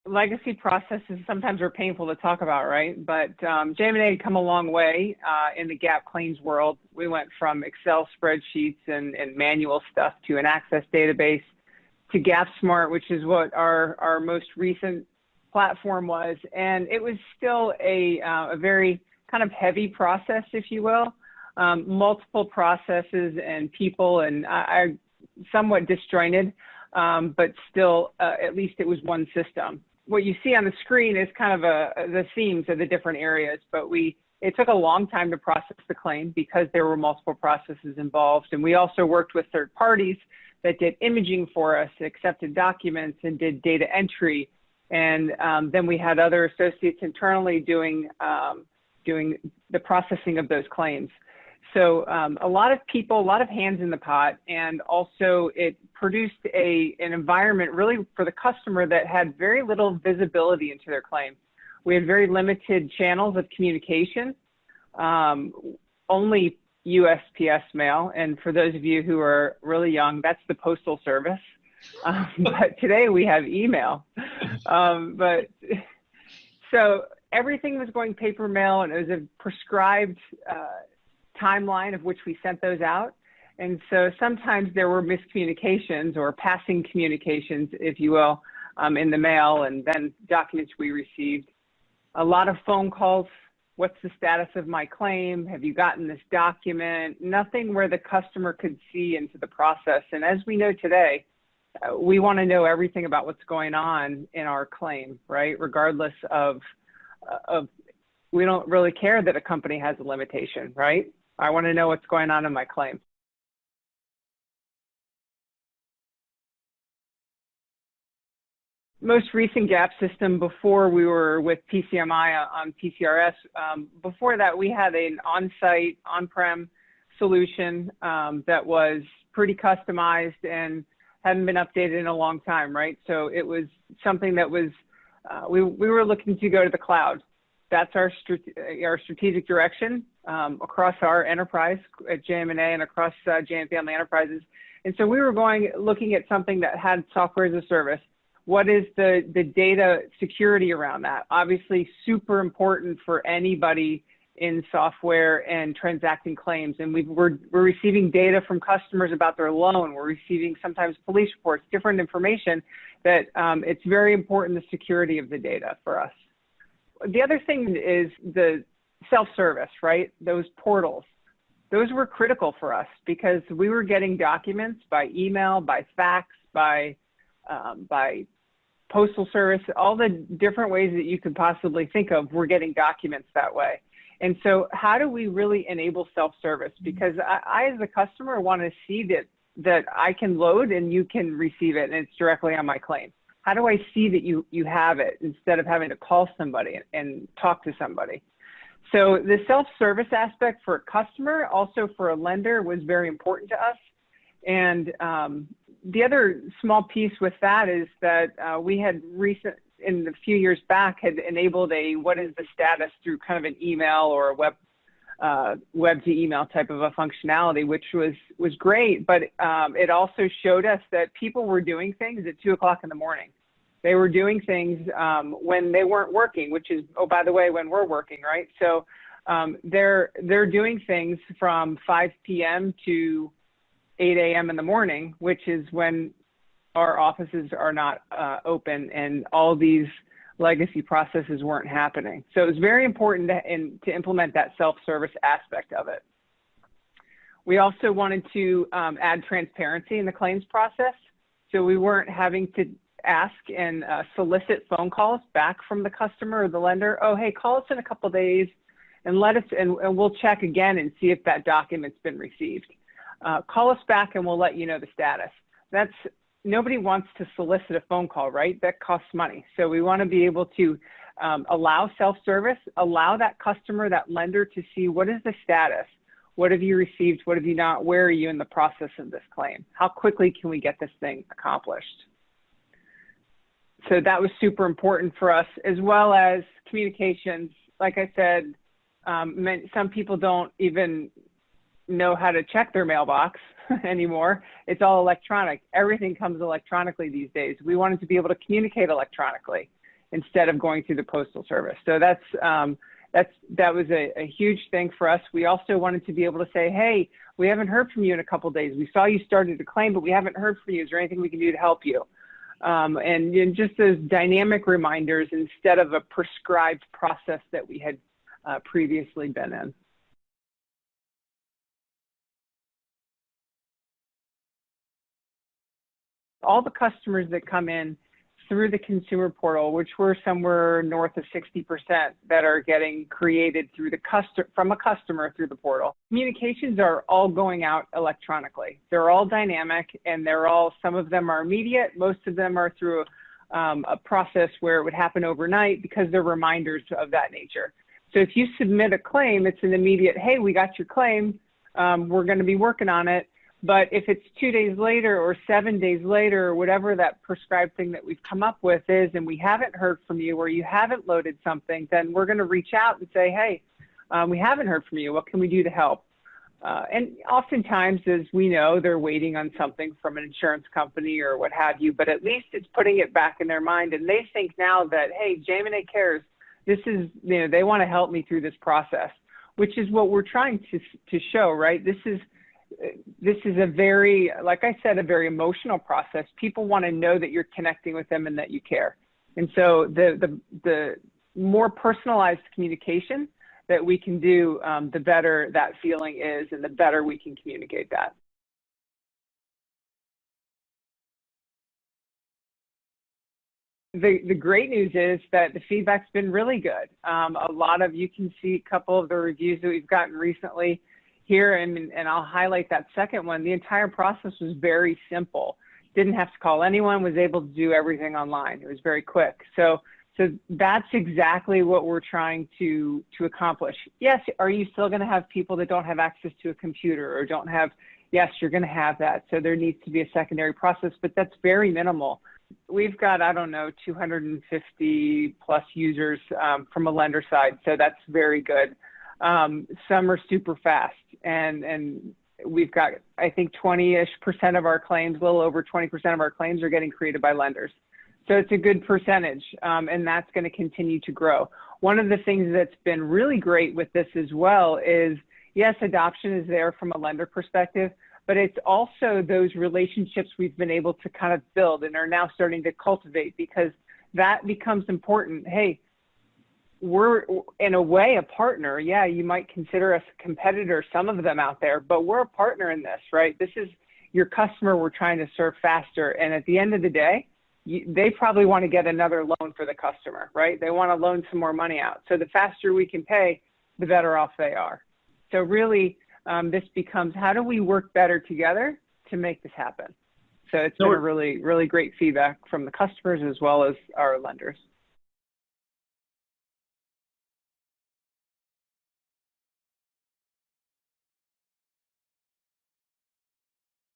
legacy processes sometimes are painful to talk about, right? But JM&A had come a long way in the gap claims world. We went from Excel spreadsheets and manual stuff to an Access database to GapSmart, which is what our most recent platform was. And it was still a very kind of heavy process, if you will, multiple processes and people, and I somewhat disjointed, but still, at least it was one system. What you see on the screen is kind of the themes of the different areas, but it took a long time to process the claim because there were multiple processes involved. And we also worked with third parties that did imaging for us, accepted documents, and did data entry. And then we had other associates internally doing the processing of those claims. So a lot of people, a lot of hands in the pot, and also it produced an environment really for the customer that had very little visibility into their claim. We had very limited channels of communication, only USPS mail. And for those of you who are really young, that's the Postal Service. But today we have email. So everything was going paper mail, and it was a prescribed timeline of which we sent those out. And so sometimes there were miscommunications or passing communications, if you will, in the mail, and then documents we received. A lot of phone calls. What's the status of my claim? Have you gotten this document? Nothing where the customer could see into the process. And as we know today, we want to know everything about what's going on in our claim, right? Regardless of we don't really care that a company has a limitation, right? I want to know what's going on in my claim. Most recent gap system, before we were with PCMI on PCRS, before that we had an on-site, on-prem solution that was pretty customized and hadn't been updated in a long time, right? So it was something that was, we were looking to go to the cloud. That's our strategic direction across our enterprise at JM&A and across JM Family Enterprises. And so we were looking at something that had software as a service. What is the data security around that? Obviously super important for anybody in software and transacting claims. And we're receiving data from customers about their loan. We're receiving sometimes police reports, different information that it's very important, the security of the data for us. The other thing is the self-service, right? Those portals. Those were critical for us because we were getting documents by email, by fax, by postal service, all the different ways that you could possibly think of, we're getting documents that way. And so how do we really enable self-service? Because I as a customer want to see that I can load and you can receive it and it's directly on my claim. How do I see that you have it instead of having to call somebody and talk to somebody? So the self-service aspect for a customer, also for a lender, was very important to us. And the other small piece with that is that we had in a few years back, had enabled what is the status through kind of an email or a web to email type of a functionality, which was great. But it also showed us that people were doing things at 2 o'clock in the morning. They were doing things when they weren't working, which is, oh, by the way, when we're working, right? So they're doing things from 5 p.m. to 8 a.m. in the morning, which is when our offices are not open and all these legacy processes weren't happening. So it was very important to implement that self-service aspect of it. We also wanted to add transparency in the claims process. So we weren't having to ask and solicit phone calls back from the customer or the lender. Oh, hey, call us in a couple of days and and we'll check again and see if that document's been received. Call us back and we'll let you know the status. Nobody wants to solicit a phone call, right? That costs money. So we want to be able to allow self-service, allow that customer, that lender to see what is the status. What have you received? What have you not? Where are you in the process of this claim? How quickly can we get this thing accomplished? So that was super important for us, as well as communications. Like I said, some people don't even know how to check their mailbox anymore. It's all electronic. Everything comes electronically these days. We wanted to be able to communicate electronically. instead of going through the postal service. So that was a huge thing for us. We also wanted to be able to say, hey, we haven't heard from you in a couple of days. We saw you started a claim, but we haven't heard from you. Is there anything we can do to help you? And just those dynamic reminders instead of a prescribed process that we had previously been in. All the customers that come in through the consumer portal, which we're somewhere north of 60% that are getting created through from a customer through the portal. Communications are all going out electronically. They're all dynamic, and some of them are immediate. Most of them are through a process where it would happen overnight because they're reminders of that nature. So if you submit a claim, it's an immediate, hey, we got your claim. We're going to be working on it. But if it's 2 days later or 7 days later, or whatever that prescribed thing that we've come up with is, and we haven't heard from you or you haven't loaded something, then we're going to reach out and say, hey, we haven't heard from you. What can we do to help? And oftentimes, as we know, they're waiting on something from an insurance company or what have you, but at least it's putting it back in their mind. And they think now that, hey, JM&A cares. This is, they want to help me through this process, which is what we're trying to show, right? This is a very, like I said, a very emotional process. People want to know that you're connecting with them and that you care. And so the more personalized communication that we can do, the better that feeling is and the better we can communicate that. The great news is that the feedback's been really good. A lot of, you can see a couple of the reviews that we've gotten recently here, and I'll highlight that second one. The entire process was very simple. Didn't have to call anyone, was able to do everything online. It was very quick. So that's exactly what we're trying to accomplish. Yes, are you still going to have people that don't have access to a computer or don't have, yes, you're going to have that. So there needs to be a secondary process, but that's very minimal. We've got, I don't know, 250 plus users from a lender side. So that's very good. Some are super fast, and we've got, I think, 20-ish% of our claims, a little over 20% of our claims are getting created by lenders. So it's a good percentage, and that's going to continue to grow. One of the things that's been really great with this as well is, yes, adoption is there from a lender perspective, but it's also those relationships we've been able to kind of build and are now starting to cultivate, because that becomes important. Hey, we're in a way a partner. Yeah, you might consider us a competitor, some of them out there, but we're a partner in this, right? This is your customer we're trying to serve faster. And at the end of the day, they probably want to get another loan for the customer, right? They want to loan some more money out. So the faster we can pay, the better off they are. So really, this becomes, how do we work better together to make this happen? So it's been a really, really great feedback from the customers as well as our lenders.